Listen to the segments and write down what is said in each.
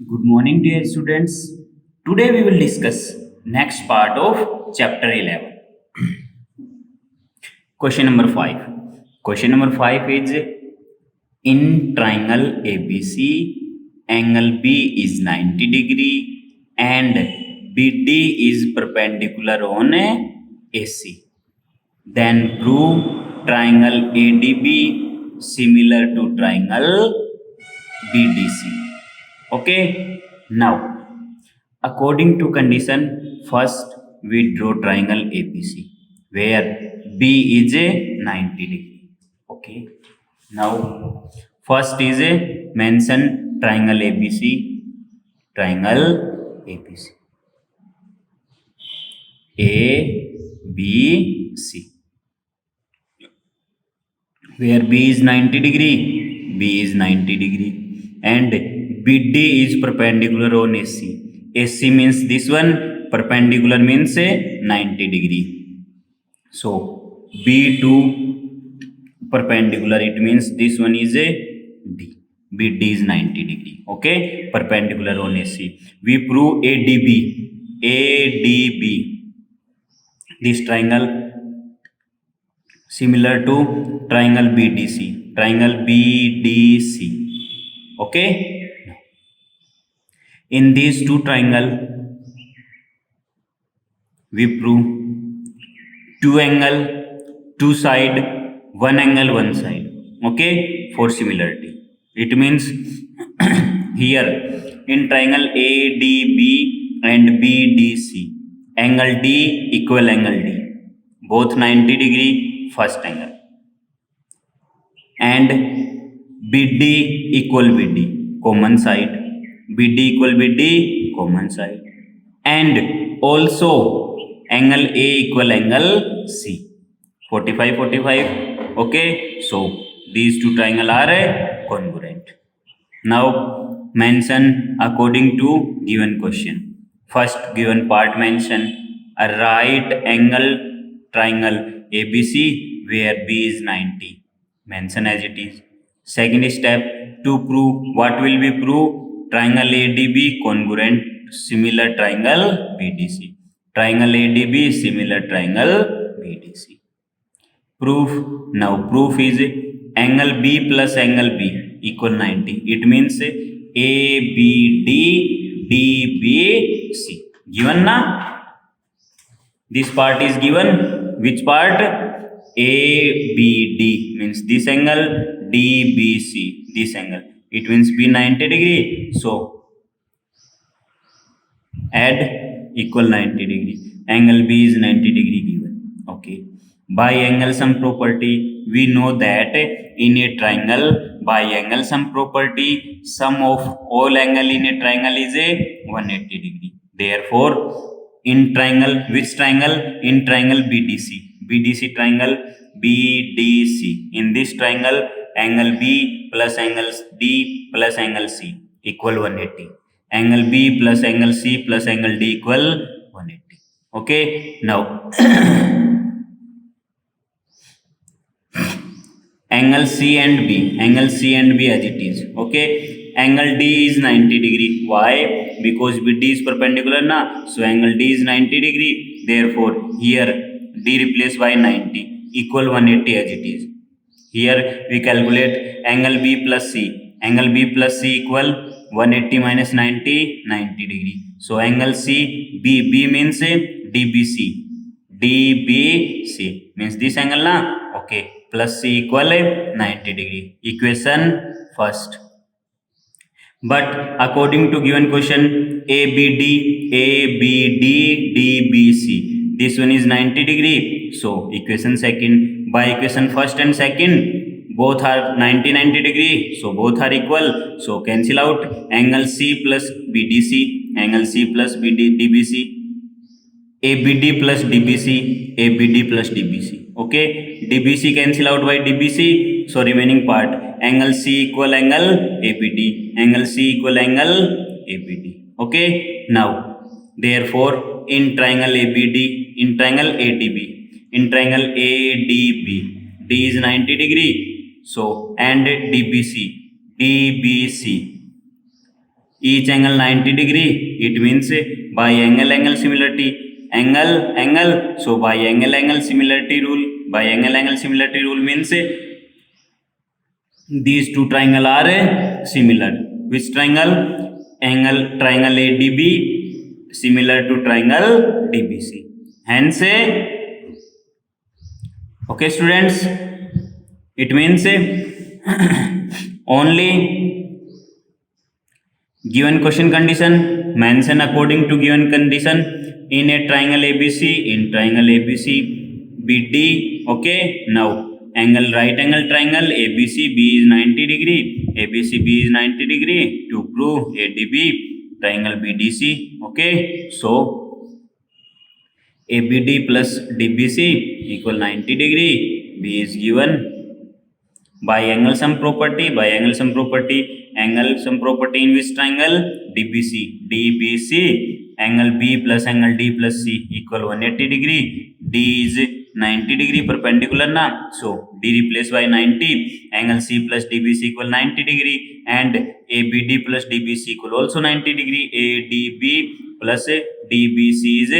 Good morning, dear students. Today we will discuss next part of chapter 11. Question number 5. Question number 5 is in triangle ABC, angle B is 90 degree and BD is perpendicular on AC. Then prove triangle ADB similar to triangle BDC. Okay, now according to condition, first we draw triangle ABC where B is a 90 degree. Okay. Now first is a mention triangle ABC. Triangle ABC. ABC. Where B is 90 degree. B is 90 degree. And BD is perpendicular on AC. AC means this one, perpendicular means a 90 degree. So B to perpendicular, it means this one is a D. BD is 90 degree. Okay, perpendicular on AC. We prove ADB. ADB. This triangle similar to triangle BDC. Triangle BDC. Okay. In these two triangle, we prove two angle, two side, one angle, one side. Okay, for similarity. It means here in triangle ADB and BDC, angle D equal angle D, both 90 degree first angle, and BD equal BD, common side, BD equal BD, common side, and also angle A equal angle C, 45 45. Okay, so these two triangle are congruent. Now mention according to given question. First given part mention a right angle triangle ABC where B is 90. Mention as it is. Second step, to prove, what will be prove? Triangle ADB congruent similar triangle BDC. Triangle ADB similar triangle BDC. Proof. Now proof is angle B plus angle B equal 90. It means ABD DBC. Given na? This part is given. Which part? ABD means this angle, DBC this angle. It means B 90 degree. So add equal 90 degree. Angle B is 90 degree given. Okay. By angle sum property, we know that in a triangle, by angle sum property, sum of all angle in a triangle is a 180 degree. Therefore, in triangle, which triangle? In triangle BDC. BDC triangle BDC. In this triangle, angle B plus angle D plus angle C equal 180. Angle B plus angle C plus angle D equal 180. Okay. Now angle C and B, angle C and B as it is. Okay, angle D is 90 degree. Why? Because BD is perpendicular na, so angle D is 90 degree. Therefore here D replaced by 90 equal 180 as it is. Here we calculate angle B plus C. Angle B plus C equal 180 minus 90, 90 degree. So angle C, B means DBC. DBC means this angle na. Okay, plus C equal 90 degree. Equation first. But according to given question, ABD, DBC, this one is 90 degree. So equation second. By equation first and second, both are 90 degree. So both are equal. So cancel out angle C plus BDC, angle C plus DBC. ABD plus DBC, ABD plus DBC. Okay, DBC cancel out by DBC. So remaining part, angle C equal angle ABD, angle C equal angle ABD. Okay, now therefore in triangle ABD, in triangle ADB, in triangle ADB, D is 90 degree. So and DBC, DBC each angle 90 degree, it means by angle similarity, angle, so by angle similarity rule, by angle similarity rule means these two triangle are similar. Which triangle? Triangle ADB similar to triangle DBC, hence okay students, it means only given question condition, mention according to given condition in a triangle ABC, in triangle ABC BD. Okay, now angle right angle triangle ABCB is 90 degree, ABCB is 90 degree to prove ADB triangle BDC. Okay, so ABD plus DBC equal 90 degree. B is given by angle sum property, by angle sum property, angle sum property in which triangle? DBC, DBC, angle B plus angle D plus C equal 180 degree. D is 90 degree perpendicular na, so D replaced by 90, angle C plus DBC equal 90 degree, and ABD plus DBC equal also 90 degree. ADB plus DBC is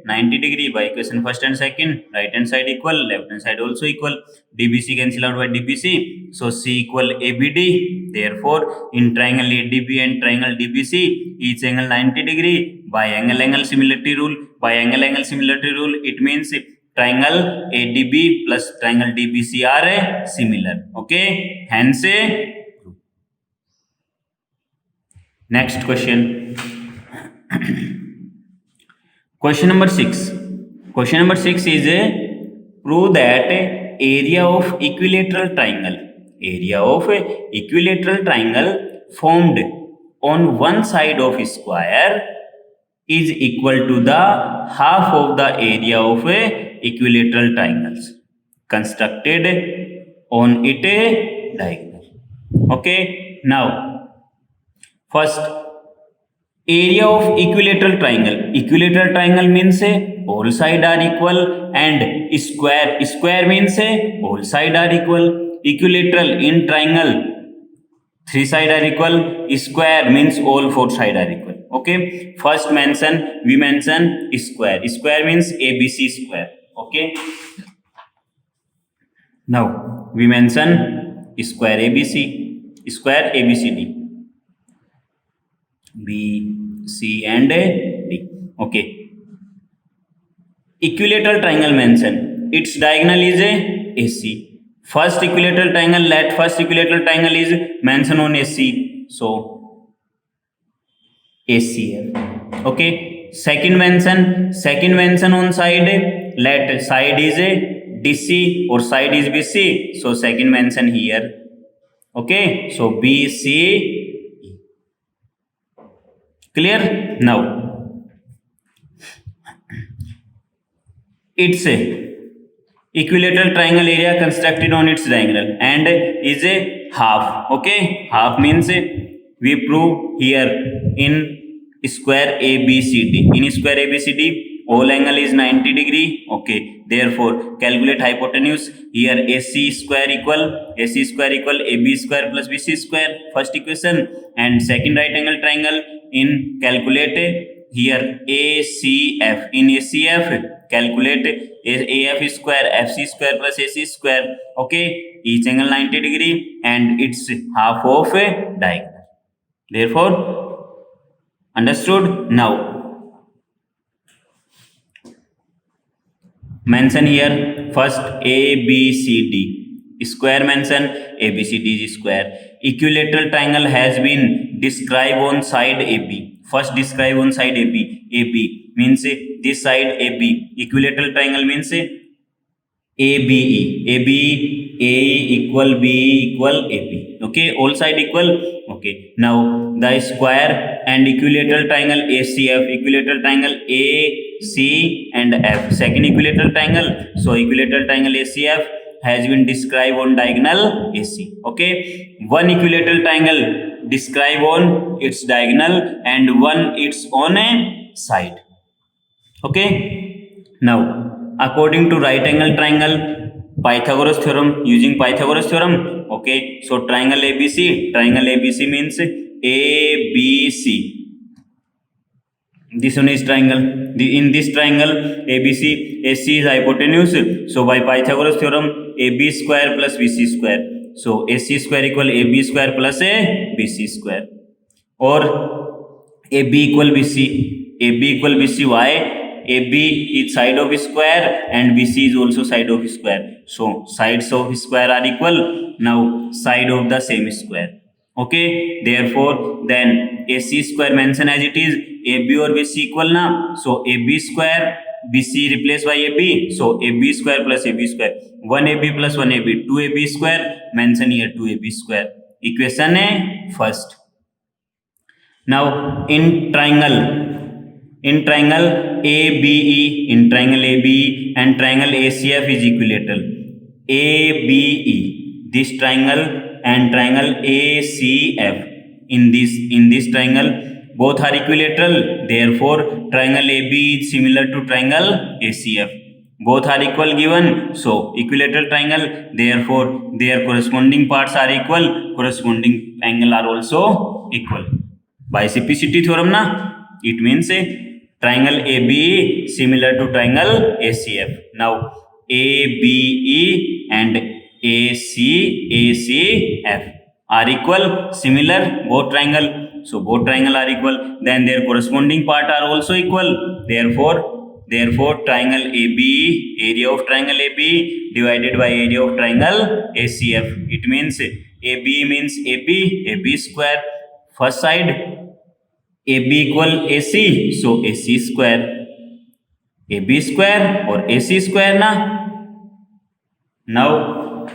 90 degree. By equation first and second, right hand side equal, left hand side also equal, DBC cancel out by DBC, so C equal ABD. Therefore in triangle ADB and triangle DBC, each angle 90 degree. By angle similarity rule, by angle similarity rule, it means triangle ADB plus triangle DBC are similar. Okay, hence next question. Question number 6. Question number 6 is prove that area of equilateral triangle, area of equilateral triangle formed on one side of square is equal to the half of the area of equilateral triangles constructed on it diagonal. Okay, now first, area of equilateral triangle. Equilateral triangle means all side are equal, and square means all side are equal. Equilateral in triangle, three side are equal. Square means all four side are equal. Okay, first we mention square. Square means ABC square. Okay, now we mention square ABC, square ABCD, B, C and D. Okay, equilateral triangle mention, its diagonal is AC. First equilateral triangle, let first equilateral triangle is mentioned on AC, so ACL. Okay, second mention on side, let side is DC or side is BC, so second mention here. Okay, so BC. Clear? Now it's a equilateral triangle area constructed on its diagonal and is a half. Okay, half means we prove here in square ABCD. In square ABCD, all angle is 90 degree. Okay, therefore calculate hypotenuse. Here AC square equal AB square plus BC square, first equation, and second right angle triangle in calculate here ACF. In ACF calculate AF square FC square plus AC square. Okay, each angle 90 degree and it's half of a diagonal. Therefore understood. Now mention here first ABCD square, mention ABCD is square. Equilateral triangle has been described on side AB. First describe on side AB. AB means this side AB. Equilateral triangle means ABE. ABE, A equal B equal AB. Okay, all side equal. Okay, now the square and equilateral triangle ACF. Equilateral triangle AC and F. Second equilateral triangle. So equilateral triangle ACF has been described on diagonal AC. Okay, one equilateral triangle describe on its diagonal and one its on a side. Okay, now according to right angle triangle, using Pythagoras theorem. Okay, so triangle ABC means ABC. This one is triangle. In this triangle ABC, AC is hypotenuse. So by Pythagoras theorem, AB square plus BC square. So AC square equal AB square plus a BC square. Or AB equal BC. AB equal BC. Why? AB is side of square and BC is also side of square. So sides of square are equal. Now side of the same square. Okay. Therefore then AC square mention as it is. AB or BC equal now. So AB square BC replaced by AB. So AB square plus AB square. 1AB plus 1AB. 2AB square. Mention here 2AB square. Equation A first. Now in triangle ABE, in triangle ABE and triangle ACF is equilateral. ABE, this triangle, and triangle ACF, in this triangle both are equilateral. Therefore triangle AB is similar to triangle ACF. Both are equal given, so equilateral triangle, therefore their corresponding parts are equal, corresponding angle are also equal. Biciplicity theorem na, it means a triangle ABE similar to triangle ACF. Now ABE and ACF are equal, similar, both triangle. So both triangle are equal, then their corresponding part are also equal. Therefore triangle ABE, area of triangle ABE divided by area of triangle ACF. It means ABE means AB square. First side AB equal AC, so AC square. AB square or AC square na. Now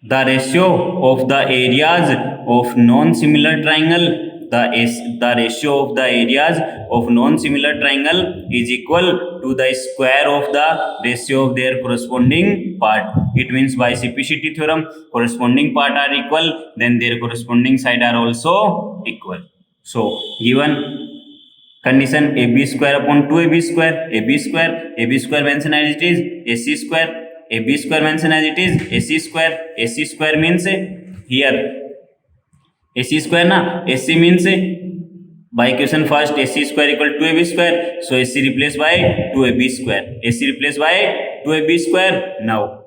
the ratio of the areas of non-similar triangle, the ratio of the areas of non-similar triangle is equal to the square of the ratio of their corresponding part. It means biciplicity theorem, corresponding part are equal, then their corresponding side are also equal. So given condition AB square upon 2AB square, AB square mention as it is, AC square, AB square mention as it is, AC square means here AC square na, AC means by equation first AC square equal to AB square, so AC replaced by 2AB square, AC replaced by 2AB square. Now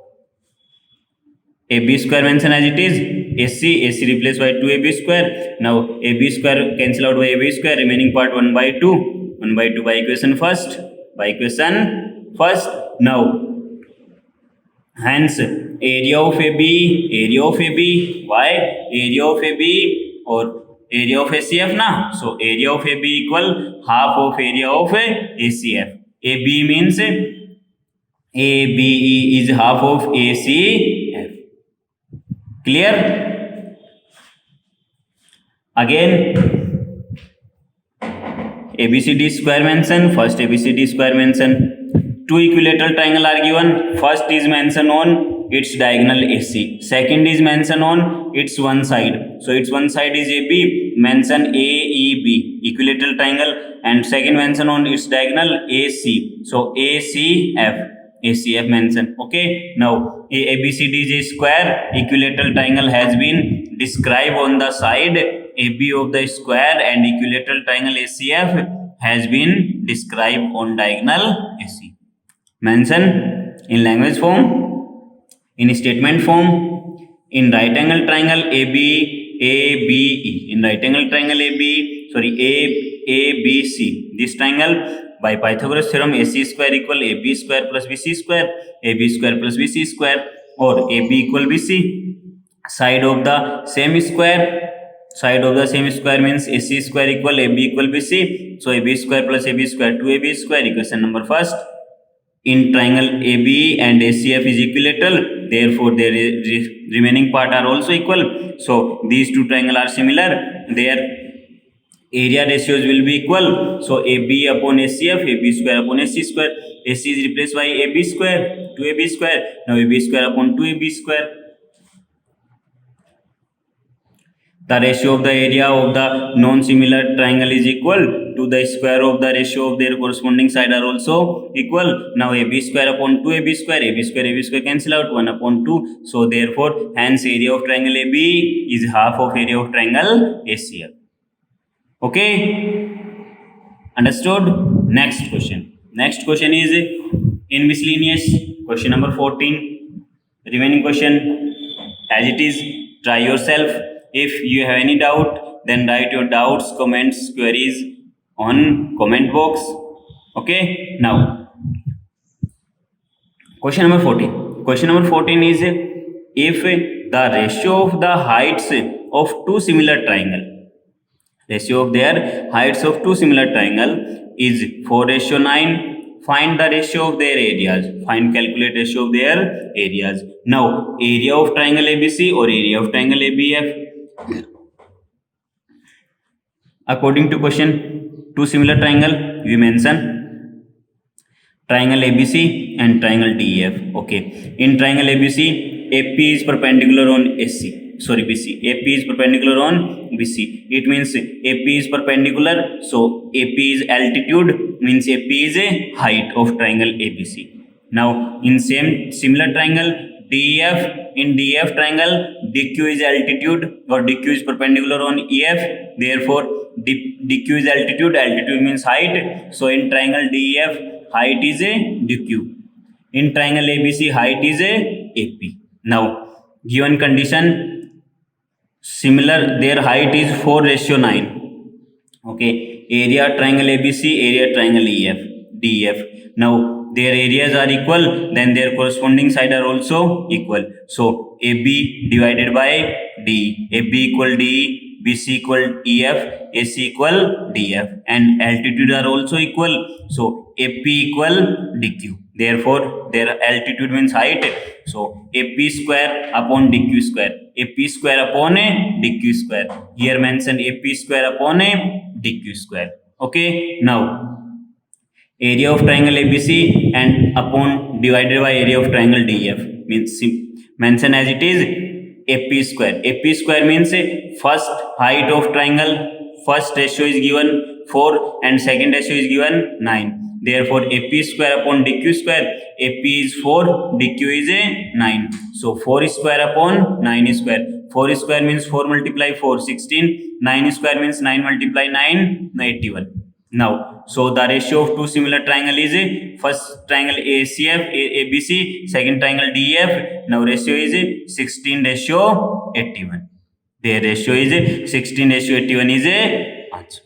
AB square mention as it is, AC replaced by 2AB square. Now AB square cancel out by AB square, remaining part 1 by 2 by equation first. Now hence area of AB, why? Area of AB or area of ACF na, so area of AB equal half of area of ACF. AB means ABE is half of ACF. Clear? Again ABCD square mention. First ABCD square mention. Two equilateral triangle are given. First is mentioned on its diagonal AC. Second is mentioned on its one side. So its one side is AB. Mention AEB, equilateral triangle, and second mention on its diagonal AC. So ACF mention. Okay. Now ABCD is a square. Equilateral triangle has been described on the side AB of the square, and equilateral triangle ACF has been described on diagonal AC. Mention in language form, in statement form, in right angle triangle ABE, in right angle triangle ABC, this triangle by Pythagoras theorem AC square equal AB square plus BC square, AB square plus BC square, or AB equal BC. Side of the same square means AC square equal AB equal BC. So AB square plus AB square 2AB square, equation number first. In triangle AB and ACF is equilateral, therefore their remaining part are also equal. So these two triangles are similar, their area ratios will be equal. So AB upon ACF, AB square upon AC square. AC is replaced by AB square, 2AB square. Now AB square upon 2AB square. The ratio of the area of the non-similar triangle is equal to the square of the ratio of their corresponding side are also equal. Now AB square upon 2 AB square cancel out 1 upon 2. So therefore hence area of triangle AB is half of area of triangle ACL. Okay, understood? Next question is in miscellaneous question number 14. Remaining question as it is. Try yourself. If you have any doubt, then write your doubts, comments, queries on comment box. Okay, now question number 14 is if the ratio of the heights of two similar triangle is 4:9. Find the ratio of their areas. Calculate ratio of their areas. Now area of triangle ABC or area of triangle ABF. According to question, two similar triangle we mention triangle ABC and triangle DEF. Okay, in triangle ABC, AP is perpendicular on BC. AP is perpendicular on BC. It means AP is perpendicular, so AP is altitude, means AP is a height of triangle ABC. Now in similar triangle DEF, in DEF triangle DQ is altitude or DQ is perpendicular on EF, therefore DQ is altitude means height. So in triangle DEF height is a DQ, in triangle ABC height is a AP. Now given condition similar, their height is 4:9. Okay, area triangle ABC, area triangle DEF. Now their areas are equal, then their corresponding side are also equal. So AB divided by D, AB equal D, BC equal EF, AC equal DF, and altitude are also equal. So AP equal DQ. Therefore their altitude means height. So AP square upon DQ square. AP square upon a DQ square. Here mention AP square upon a DQ square. Okay, now area of triangle ABC and upon divided by area of triangle DF means mention as it is AP square. AP square means first height of triangle, first ratio is given 4 and second ratio is given 9. Therefore AP square upon DQ square, AP is 4, DQ is a 9. So 4 square upon 9 square. 4 square means 4 multiply 4 16, 9 square means 9 multiply 9 81. Now so the ratio of two similar triangle is first triangle ACF ABC, second triangle DEF. Now ratio is 16:81. Their ratio is 16:81 is a answer.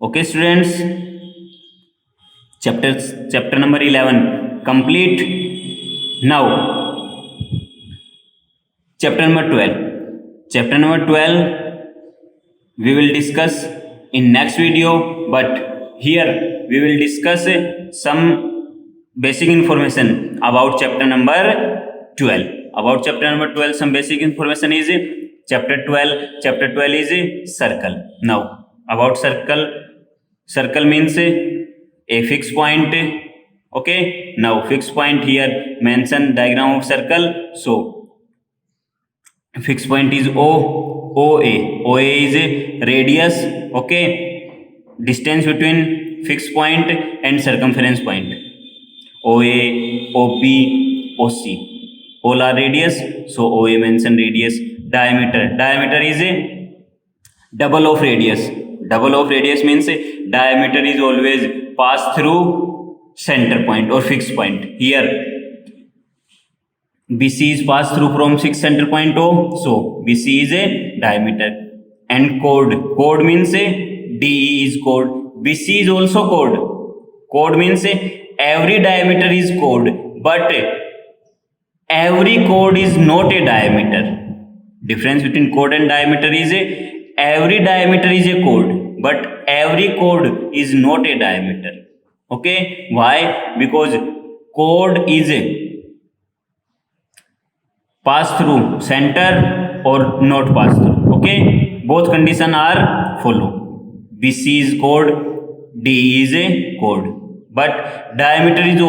Okay students, chapter number 11 complete. Now chapter number 12 we will discuss in next video, but here we will discuss some basic information about chapter number 12. Some basic information is chapter 12 is circle. Now about circle means a fixed point. Okay, now fixed point, here mention diagram of circle. So fixed point is OA is a radius. Okay, distance between fixed point and circumference point. OA, OP, OC, all are radius. So OA mention radius. Diameter is a double of radius means diameter is always pass through center point or fixed point. Here BC is passed through from fixed center point O, so BC is a diameter. And chord means DE is chord, BC is also chord means every diameter is chord, but every chord is not a diameter. Difference between chord and diameter is every diameter is a chord, but every chord is not a diameter. Okay, why? Because chord is pass through center or not pass through. Okay, both condition are follow. BC is chord, DE is a chord, but diameter is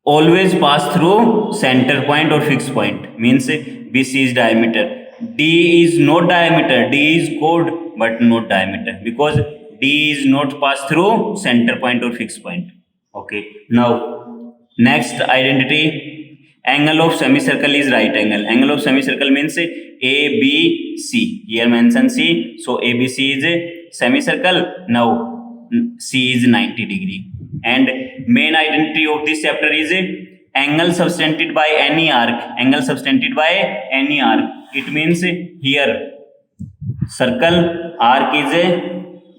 always pass through center point or fixed point, means BC is diameter. D is not diameter. D is chord but not diameter because D is not pass through center point or fixed point. Okay. Now next identity. Angle of semicircle is right angle. Angle of semicircle means ABC. Here mention C. So ABC is a semicircle. Now C is 90 degree. And main identity of this chapter is angle subtended by any arc. Angle subtended by any arc. It means here circle arc is a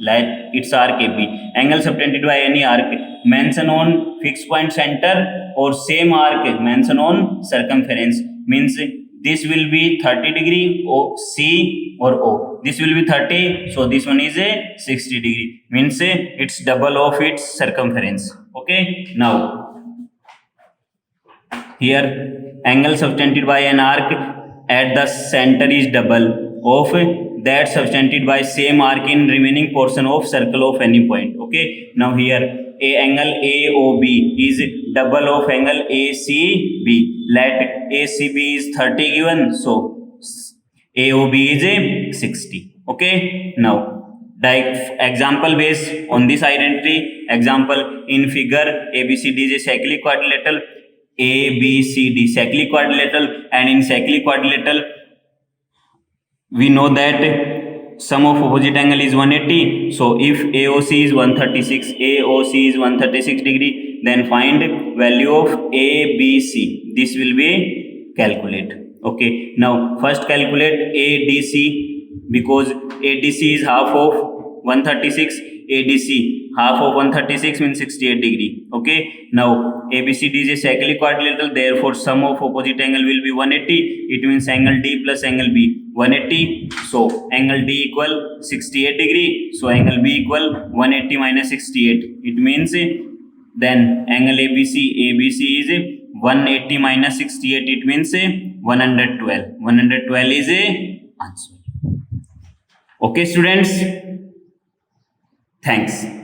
like its arc AB. Angle subtended by any arc mention on fixed point center or same arc mention on circumference means this will be 30 degree O C or O. This will be 30, so this one is a 60 degree means it's double of its circumference. Okay. Now here angle subtended by an arc at the center is double of that subtended by same arc in remaining portion of circle of any point. Okay. Now here a angle AOB is double of angle ACB. Let ACB is 30 given, so AOB is a 60. Okay. Now example based on this identity. Example in figure ABCD is a cyclic quadrilateral. ABCD cyclic quadrilateral, and in cyclic quadrilateral we know that sum of opposite angle is 180. So if AOC is 136, AOC is 136 degree, then find value of ABC. This will be calculate. Okay. Now first calculate ADC because ADC is half of 136. ADC half of 136 means 68 degree. Okay. Now ABCD is a cyclic quadrilateral, therefore sum of opposite angle will be 180. It means angle D plus angle B 180. So angle D equal 68 degree. So angle B equal 180 minus 68. It means then angle ABC is 180 minus 68. It means 112. 112 is a answer. Okay students. Thanks.